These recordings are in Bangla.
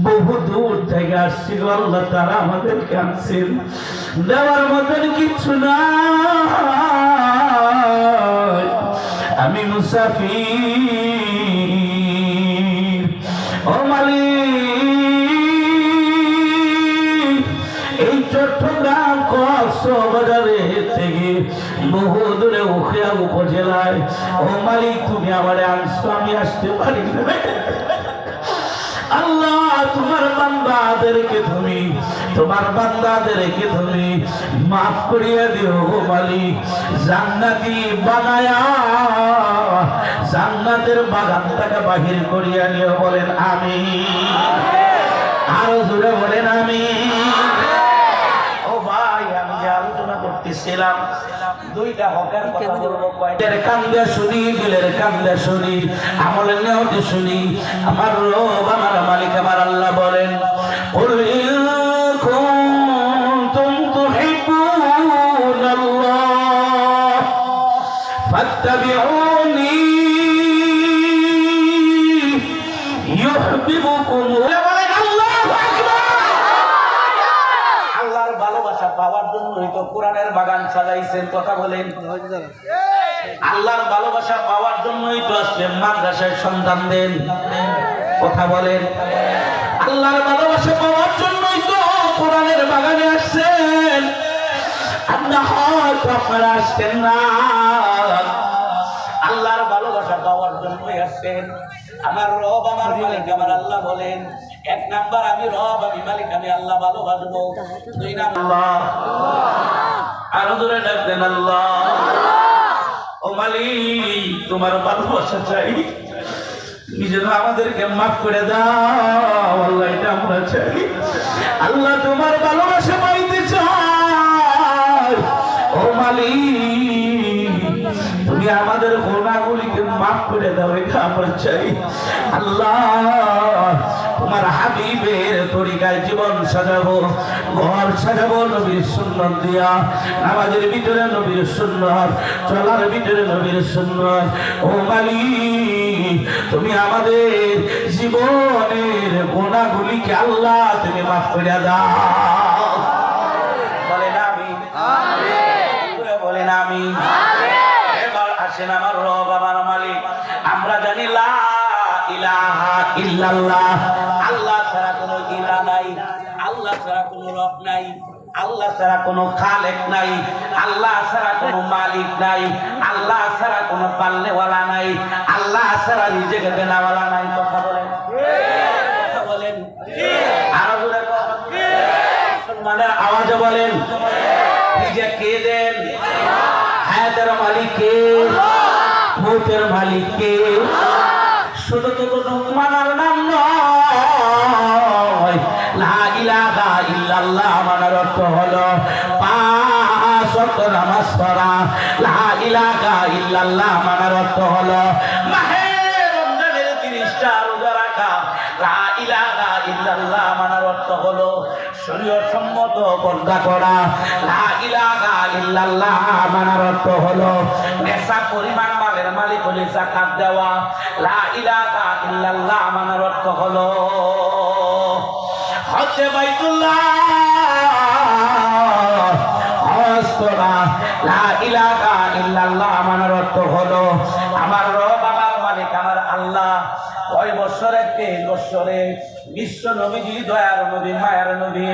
বহু দূর থেকে আসছিল আল্লাহ, তারা আমাদেরকে আনছেন, দেওয়ার মতন কিছু না। আমি মুসাফির, ও মালিক, এই চট্টগ্রাম কক্সবাজারে থেকে বহু দূরে উখিয়া উপজেলায়, ও মালিক তুমি আমারে আনছো, আমি আসতে পারি না। আল্লাহ তোমার বান্দাদেরকে তুমি মাফ করিয়া দিও গো মালিক, জান্নাতি বানায়া জান্নাতের বাগান থেকে বাহির করিয়া নিও। বলেন আমিন, আরো জোরে বলেন আমিন। ও ভাই, আমি যে আলোচনা করতেছিলাম দুইটা হকের কথা বলবো, কয়টার কান্দে শুনি, দিলের কান্দে শুনি, আমলের নেওয়াতে শুনি। আমার রব, আমার মালিক, আমার আল্লাহ বলেন, কুল ইন কুনতুম তুহিব্বুনাল্লাহ ফাত্তাবিউনি ইউহিব্বুকুমুল্লাহ। পাওয়ার জন্যই তো কোরআনের বাগান সাজাইছেন। কথা বলেন, আল্লাহর ভালোবাসা পাওয়ার জন্যই তো আজকে মাদ্রাসায় সন্তান দেন। কথা বলেন, আল্লাহর ভালোবাসা পাওয়ার জন্যই তো কোরআনের বাগানে আসছেন। আপনারা আসছেন না, আল্লাহর ভালোবাসা পাওয়ার জন্যই আসছেন। আমার রব, আমার মালিক, আমার আল্লাহ বলেন, এক নাম্বার আমি রব, আমি মালিক, আমি আল্লাহ ভালোবাসবো। দুই নাম্বার আরো দূরে ডাকবেন আল্লাহ। ও মালিক, তোমার ভালোবাসা চাই, তুমি যেন আমাদেরকে মাফ করে দাও। আল্লাহ, এটা আমরা চাই। আল্লাহ, তোমার ভালোবাসা পাইতে চাই। ও মালিক, তুমি আমাদের গুনাহগুলিকে মাফ করে দাও, এটা আমরা চাই। আল্লাহ, তোমার হাবিবের তরিকায় জীবন সাজাবো, ঘর সাজাবো নবীর সুন্নাত দিয়া, নামাজের ভিতরে নবীর সুন্নাত, চলার ভিতরে নবীর সুন্নাত। ও মালিক, তুমি আমাদের জীবনের গুনাহগুলিকে আল্লাহ তুমি মাফ করে দাও। বলেন আমিন, বলেন আমিন। এবার আসেন আমার রব, আমার মালিক, আমরা জানি লা ইলাহা ইল্লাল্লাহ, আল্লাহ ছাড়া কোনো ইলাহ নাই, আল্লাহ ছাড়া কোনো রব নাই, আল্লাহ ছাড়া কোনো খালেক নাই, আল্লাহ ছাড়া কোনো মালিক নাই, আল্লাহ ছাড়া কোনো পালনেওয়ালা নাই, আল্লাহ ছাড়া রিজিক দেওয়ালা নাই। কথা বলেন, কথা বলেন, আরো জোরে সম্মানের আওয়াজে বলেন, রিজিক কে দেন? হায়াতের মালিক কে? মৌতের মালিক কে? শুধু তো কোনো মানার নাম নয়। লা ইলাহা ইল্লাল্লাহ মানার অর্থ হলো পাঁচ ওয়াক্ত নামাজ পড়া। লা ইলাহা ইল্লাল্লাহ মানার অর্থ হলো মাহে রমজানের 30টা রোজা রাখা। লা ইলাহা ইল্লাল্লাহ মানার অর্থ হলো শরীয়ত সম্মত পর্দা করা। লা ইলাহা ইল্লাল্লাহ মানার অর্থ হলো নেশা পরিমাণ মালের মালিক হলে যাকাত দেওয়া। লা ইলাহা ইল্লাল্লাহ মানার অর্থ হলো হজ্জে বাইতুল্লাহ হজ করা। লা ইলাহা ইল্লাল্লাহ মানার অর্থ হলো আমার রব, আমার মালিক, আমার আল্লাহ ওই বছরে 23 বছরে বিশ্ব নবীজি, দয়ার নবী, মায়ার নবী,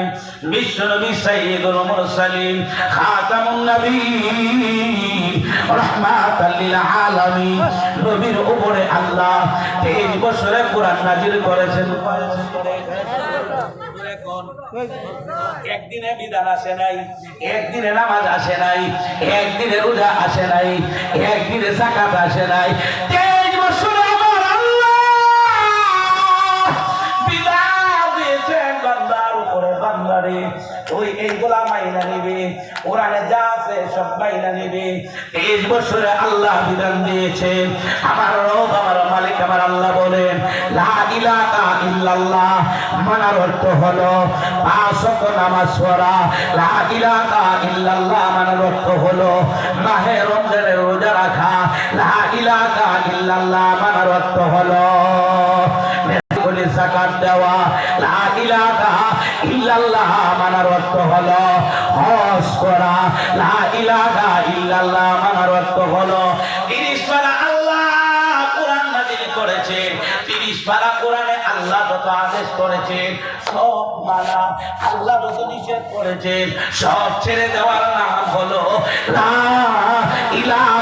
বিশ্ব নবী সাইয়্যিদুল মুরসালিন, খাতামুন নবীয়্যিন, রাহমাতাল লিল আলামিন নবীর উপরে আল্লাহ 23 বছরে কোরআন নাযিল করেছেন। একদিনে বিধান আসে নাই, একদিনে নামাজ আসে নাই, একদিনে রোজা আসে নাই, একদিনে যাকাত আসে নাই। 23 বছরে আমার আল্লাহ বিধান দিয়েছেন বান্দার উপরে। বান্দারে ওই এইগুলা মাইনা নিবে, কোরআনে যা আছে সব মাইনা নিবে। 23 বছরে আল্লাহ বিধান দিয়েছেন। আমার রব, আমার মালিক, আমার আল্লাহ বলেন, লা ইলাহা ইল্লাল্লাহ মানার অর্থ হলো 5 ওয়াক্ত নামাজ পড়া। লা ইলাহা ইল্লাল্লাহ মানার অর্থ হলো মাহে রমজানের রোজা রাখা। লা ইলাহা ইল্লাল্লাহ মানার অর্থ হলো যাকাত দেওয়া। লা ইলাহা ইল্লাল্লাহ মানার অর্থ হলো হজ করা। লা ইলাহা ইল্লাল্লাহ মানার অর্থ হলো 30 পারা আল্লাহ কোরআন নাযিল করেছেন, 30 পারা কোরআনে আল্লাহ যত আদেশ করেছেন সব মানা, আল্লাহ যত নিষেধ করেছেন সব ছেড়ে দেওয়ার নাম হলো লা ইলাহা